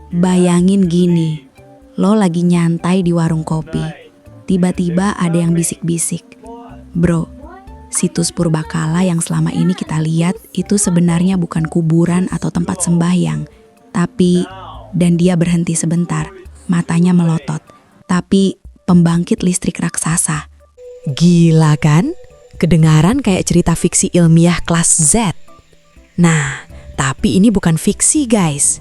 Bayangin gini, lo lagi nyantai di warung kopi. Tiba-tiba ada yang bisik-bisik. Bro, situs Purbakala yang selama ini kita lihat itu sebenarnya bukan kuburan atau tempat sembahyang. Dan dia berhenti sebentar, matanya melotot. Tapi pembangkit listrik raksasa. Gila kan? Kedengaran kayak cerita fiksi ilmiah kelas Z. Nah, tapi ini bukan fiksi guys.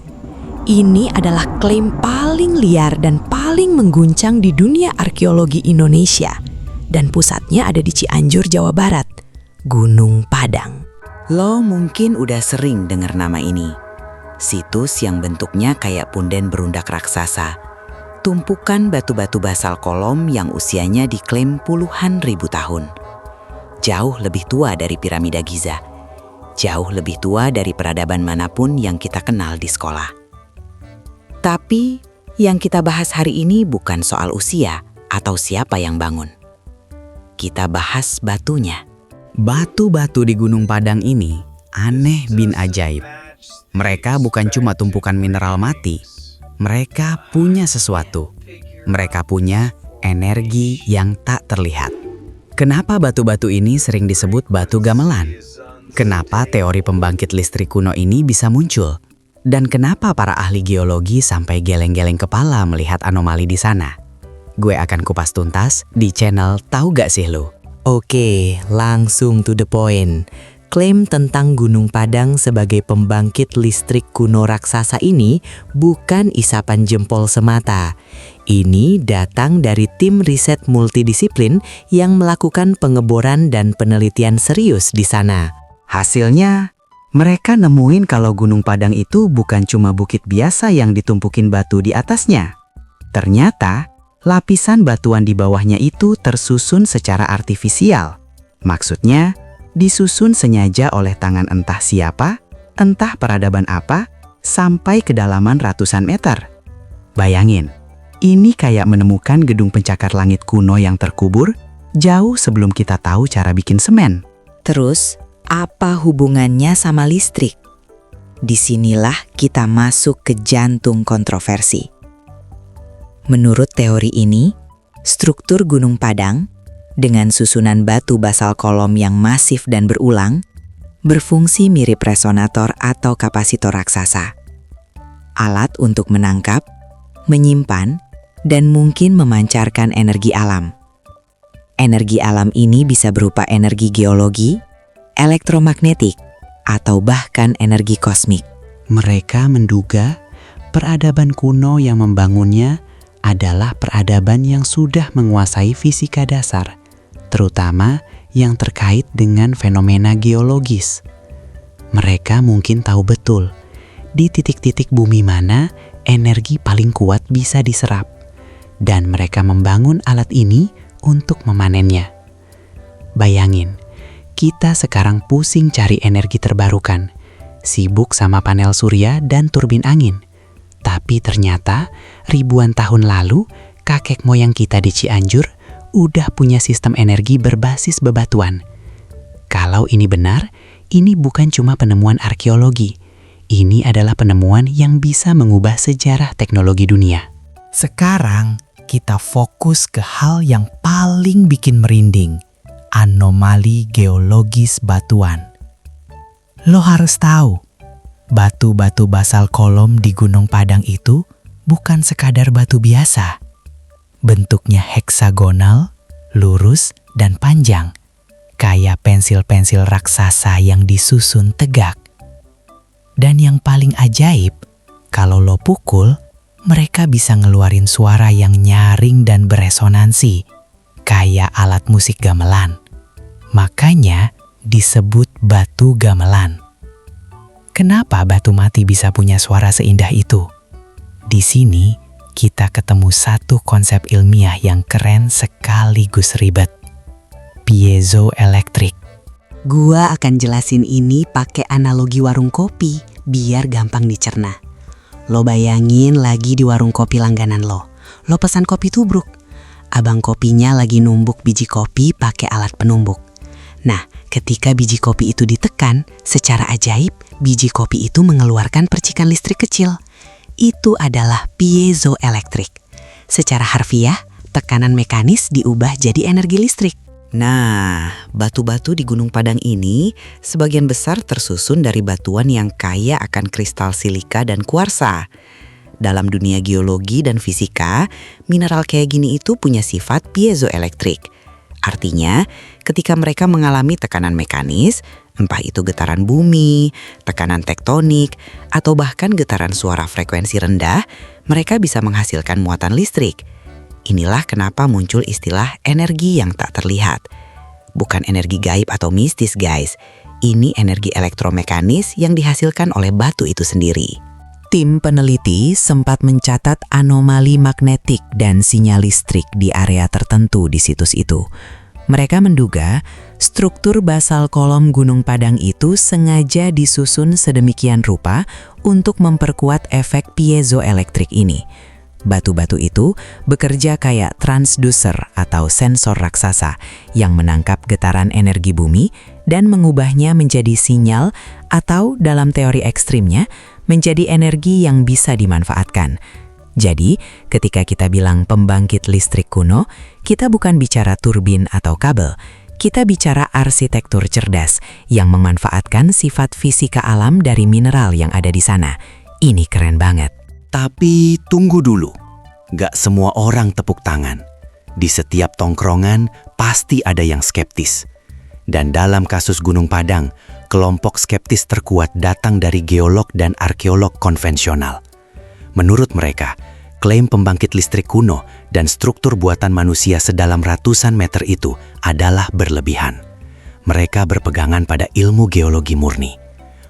Ini adalah klaim paling liar dan paling mengguncang di dunia arkeologi Indonesia. Dan pusatnya ada di Cianjur, Jawa Barat. Gunung Padang. Lo mungkin udah sering dengar nama ini. Situs yang bentuknya kayak punden berundak raksasa. Tumpukan batu-batu basal kolom yang usianya diklaim puluhan ribu tahun. Jauh lebih tua dari piramida Giza. Jauh lebih tua dari peradaban manapun yang kita kenal di sekolah. Tapi yang kita bahas hari ini bukan soal usia atau siapa yang bangun. Kita bahas batunya. Batu-batu di Gunung Padang ini aneh bin ajaib. Mereka bukan cuma tumpukan mineral mati. Mereka punya sesuatu. Mereka punya energi yang tak terlihat. Kenapa batu-batu ini sering disebut batu gamelan? Kenapa teori pembangkit listrik kuno ini bisa muncul? Dan kenapa para ahli geologi sampai geleng-geleng kepala melihat anomali di sana? Gue akan kupas tuntas di channel Tahu Gak Sih Lu? Oke, langsung to the point. Klaim tentang Gunung Padang sebagai pembangkit listrik kuno raksasa ini bukan isapan jempol semata. Ini datang dari tim riset multidisiplin yang melakukan pengeboran dan penelitian serius di sana. Hasilnya, mereka nemuin kalau Gunung Padang itu bukan cuma bukit biasa yang ditumpukin batu di atasnya. Ternyata, lapisan batuan di bawahnya itu tersusun secara artifisial. Maksudnya, disusun sengaja oleh tangan entah siapa, entah peradaban apa, sampai kedalaman ratusan meter. Bayangin, ini kayak menemukan gedung pencakar langit kuno yang terkubur jauh sebelum kita tahu cara bikin semen. Terus, apa hubungannya sama listrik? Disinilah kita masuk ke jantung kontroversi. Menurut teori ini, struktur Gunung Padang dengan susunan batu basal kolom yang masif dan berulang berfungsi mirip resonator atau kapasitor raksasa. Alat untuk menangkap, menyimpan, dan mungkin memancarkan energi alam. Energi alam ini bisa berupa energi geologi, elektromagnetik, atau bahkan energi kosmik. Mereka menduga peradaban kuno yang membangunnya adalah peradaban yang sudah menguasai fisika dasar, terutama yang terkait dengan fenomena geologis. Mereka mungkin tahu betul di titik-titik bumi mana energi paling kuat bisa diserap, dan mereka membangun alat ini untuk memanennya. Bayangin, kita sekarang pusing cari energi terbarukan, sibuk sama panel surya dan turbin angin. Tapi ternyata ribuan tahun lalu kakek moyang kita di Cianjur udah punya sistem energi berbasis bebatuan. Kalau ini benar, ini bukan cuma penemuan arkeologi. Ini adalah penemuan yang bisa mengubah sejarah teknologi dunia. Sekarang kita fokus ke hal yang paling bikin merinding. Anomali geologis batuan. Lo harus tahu, batu-batu basal kolom di Gunung Padang itu bukan sekadar batu biasa. Bentuknya heksagonal, lurus, dan panjang, kayak pensil-pensil raksasa yang disusun tegak. Dan yang paling ajaib, kalau lo pukul, mereka bisa ngeluarin suara yang nyaring dan beresonansi, kayak alat musik gamelan. Makanya disebut batu gamelan. Kenapa batu mati bisa punya suara seindah itu? Di sini kita ketemu satu konsep ilmiah yang keren sekaligus ribet. Piezoelektrik. Gua akan jelasin ini pakai analogi warung kopi biar gampang dicerna. Lo bayangin lagi di warung kopi langganan lo. Lo pesan kopi tubruk. Abang kopinya lagi numbuk biji kopi pakai alat penumbuk. Nah, ketika biji kopi itu ditekan, secara ajaib biji kopi itu mengeluarkan percikan listrik kecil. itu adalah piezoelektrik. Secara harfiah, tekanan mekanis diubah jadi energi listrik. Nah, batu-batu di Gunung Padang ini sebagian besar tersusun dari batuan yang kaya akan kristal silika dan kuarsa. Dalam dunia geologi dan fisika, mineral kayak gini itu punya sifat piezoelektrik. Artinya, ketika mereka mengalami tekanan mekanis, entah itu getaran bumi, tekanan tektonik, atau bahkan getaran suara frekuensi rendah, mereka bisa menghasilkan muatan listrik. Inilah kenapa muncul istilah energi yang tak terlihat. Bukan energi gaib atau mistis, guys. Ini energi elektromekanis yang dihasilkan oleh batu itu sendiri. Tim peneliti sempat mencatat anomali magnetik dan sinyal listrik di area tertentu di situs itu. Mereka menduga struktur basal kolom Gunung Padang itu sengaja disusun sedemikian rupa untuk memperkuat efek piezoelektrik ini. Batu-batu itu bekerja kayak transducer atau sensor raksasa yang menangkap getaran energi bumi dan mengubahnya menjadi sinyal atau dalam teori ekstrimnya menjadi energi yang bisa dimanfaatkan. Jadi, ketika kita bilang pembangkit listrik kuno, kita bukan bicara turbin atau kabel. Kita bicara arsitektur cerdas yang memanfaatkan sifat fisika alam dari mineral yang ada di sana. Ini keren banget. Tapi tunggu dulu, gak semua orang tepuk tangan. Di setiap tongkrongan pasti ada yang skeptis. Dan dalam kasus Gunung Padang, kelompok skeptis terkuat datang dari geolog dan arkeolog konvensional. Menurut mereka, klaim pembangkit listrik kuno dan struktur buatan manusia sedalam ratusan meter itu adalah berlebihan. Mereka berpegangan pada ilmu geologi murni.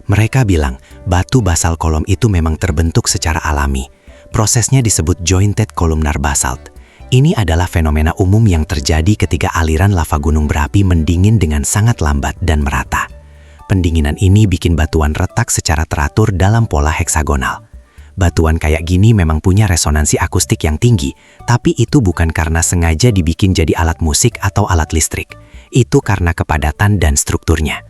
Mereka bilang batu basal kolom itu memang terbentuk secara alami. Prosesnya disebut jointed columnar basalt. Ini adalah fenomena umum yang terjadi ketika aliran lava gunung berapi mendingin dengan sangat lambat dan merata. Pendinginan ini bikin batuan retak secara teratur dalam pola heksagonal. Batuan kayak gini memang punya resonansi akustik yang tinggi, tapi itu bukan karena sengaja dibikin jadi alat musik atau alat listrik. Itu karena kepadatan dan strukturnya.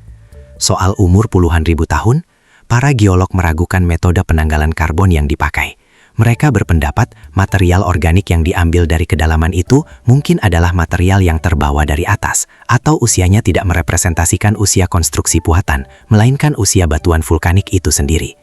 Soal umur puluhan ribu tahun, para geolog meragukan metode penanggalan karbon yang dipakai. Mereka berpendapat material organik yang diambil dari kedalaman itu mungkin adalah material yang terbawa dari atas, atau usianya tidak merepresentasikan usia konstruksi buatan, melainkan usia batuan vulkanik itu sendiri.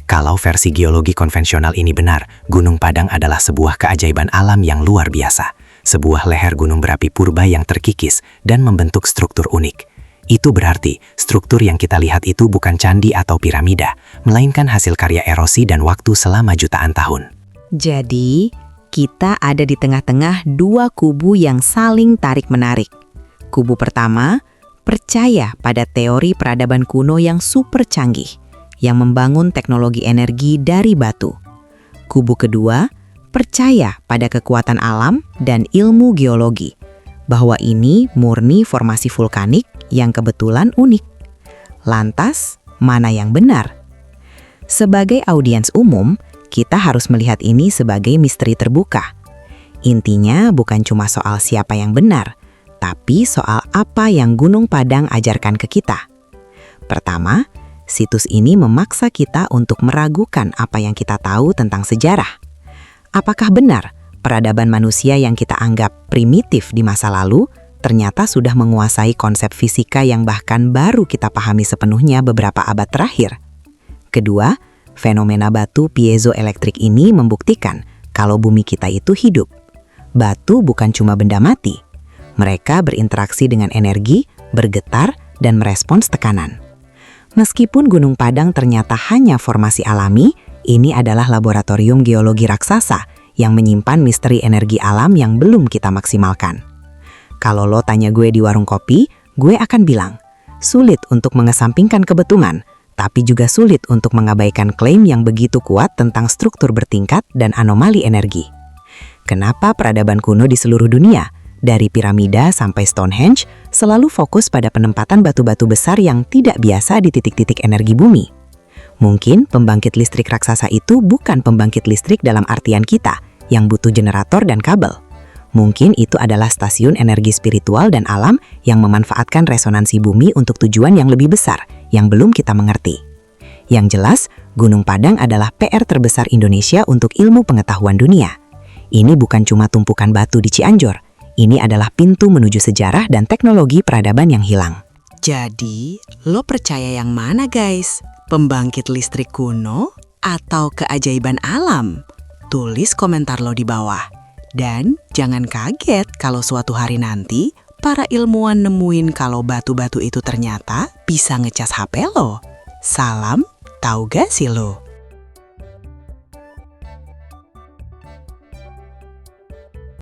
Kalau versi geologi konvensional ini benar, Gunung Padang adalah sebuah keajaiban alam yang luar biasa. Sebuah leher gunung berapi purba yang terkikis dan membentuk struktur unik. Itu berarti struktur yang kita lihat itu bukan candi atau piramida, melainkan hasil karya erosi dan waktu selama jutaan tahun. Jadi, kita ada di tengah-tengah dua kubu yang saling tarik-menarik. Kubu pertama percaya pada teori peradaban kuno yang super canggih, yang membangun teknologi energi dari batu. Kubu kedua percaya pada kekuatan alam dan ilmu geologi, bahwa ini murni formasi vulkanik yang kebetulan unik. Lantas, mana yang benar? Sebagai audiens umum, kita harus melihat ini sebagai misteri terbuka. Intinya bukan cuma soal siapa yang benar, tapi soal apa yang Gunung Padang ajarkan ke kita. Pertama, situs ini memaksa kita untuk meragukan apa yang kita tahu tentang sejarah. Apakah benar peradaban manusia yang kita anggap primitif di masa lalu ternyata sudah menguasai konsep fisika yang bahkan baru kita pahami sepenuhnya beberapa abad terakhir? Kedua, fenomena batu piezoelektrik ini membuktikan kalau bumi kita itu hidup. Batu bukan cuma benda mati. Mereka berinteraksi dengan energi, bergetar, dan merespons tekanan. Meskipun Gunung Padang ternyata hanya formasi alami, ini adalah laboratorium geologi raksasa yang menyimpan misteri energi alam yang belum kita maksimalkan. Kalau lo tanya gue di warung kopi, gue akan bilang, sulit untuk mengesampingkan kebetulan, tapi juga sulit untuk mengabaikan klaim yang begitu kuat tentang struktur bertingkat dan anomali energi. Kenapa peradaban kuno di seluruh dunia, dari piramida sampai Stonehenge, selalu fokus pada penempatan batu-batu besar yang tidak biasa di titik-titik energi bumi? Mungkin pembangkit listrik raksasa itu bukan pembangkit listrik dalam artian kita, yang butuh generator dan kabel. Mungkin itu adalah stasiun energi spiritual dan alam yang memanfaatkan resonansi bumi untuk tujuan yang lebih besar, yang belum kita mengerti. Yang jelas, Gunung Padang adalah PR terbesar Indonesia untuk ilmu pengetahuan dunia. Ini bukan cuma tumpukan batu di Cianjur, ini adalah pintu menuju sejarah dan teknologi peradaban yang hilang. Jadi, lo percaya yang mana guys? Pembangkit listrik kuno atau keajaiban alam? Tulis komentar lo di bawah. Dan jangan kaget kalau suatu hari nanti para ilmuwan nemuin kalau batu-batu itu ternyata bisa ngecas HP lo. Salam, tahu gak sih lo?